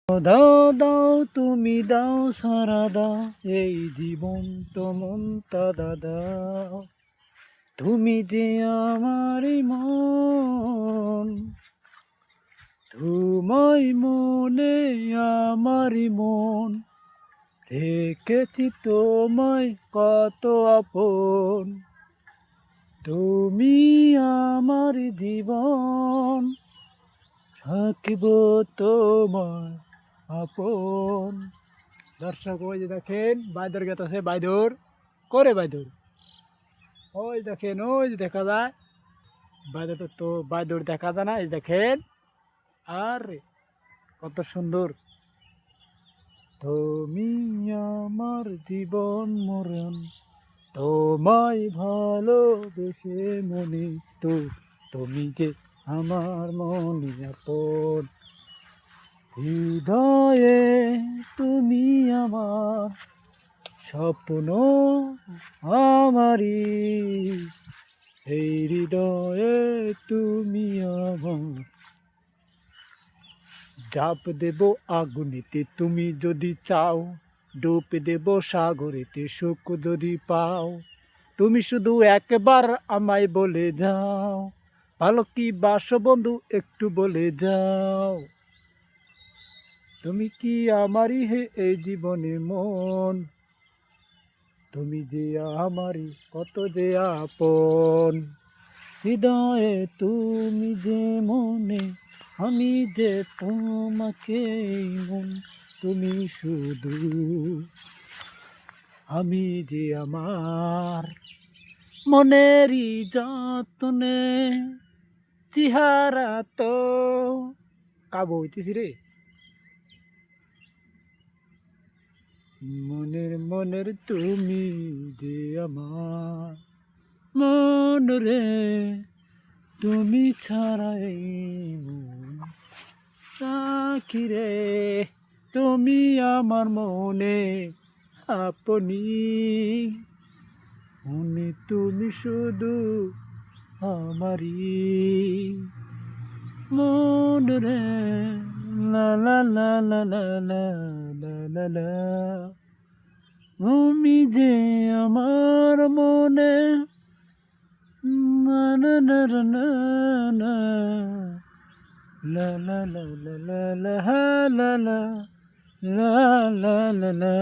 দাও দাও তুমি দাও সারা দাও এই জীবন মনটা দাও তুমি যে আমারই মন তোমায় মনে আমারই মন রেখেছি তোমায় কত আপন তুমি আমার জীবন থাকিব তোমার আপন। দর্শক ওই যে দেখেন বাইদর গেত আছে বাইদর করে বাইদর ওই দেখেন ওই যে দেখা যায় বাইদর তো বাইদর দেখা যায় না এই দেখেন আর কত সুন্দর তুমি আমার জীবন মরণ তোমায় ভালোবেসে মনে তো তুমি যে আমার মনে আপন হৃদয়ে তুমি আমার স্বপ্ন আমারই এই হৃদয়ে তুমি আমার ঝাঁপ দেব আগুনেতে তুমি যদি চাও ডুব দেব সাগরেতে সুখ যদি পাও তুমি শুধু একবার আমায় বলে যাও ভালো কি বাসো বন্ধু একটু বলে যাও তুমি কি আমারই হে এই জীবনে মন তুমি যে আমারই কত যে আপন হৃদয়ে তুমি যে মনে আমি যে তোমাকে মন তুমি শুধু আমি যে আমার মনেরই যতনে চেহারা তো কাবো হইতেছি রে মনের মনের তুমি যে আমার মন রে তুমি ছাড়া এই মন সাক্ষী রে তুমি আমার মনে আপনি মনে তুমি শুধু আমারই মন রে লা লা লা লা লা লা লা লা লা তুমি যে আমার মনে না না না না না la la la la la la la la la la la la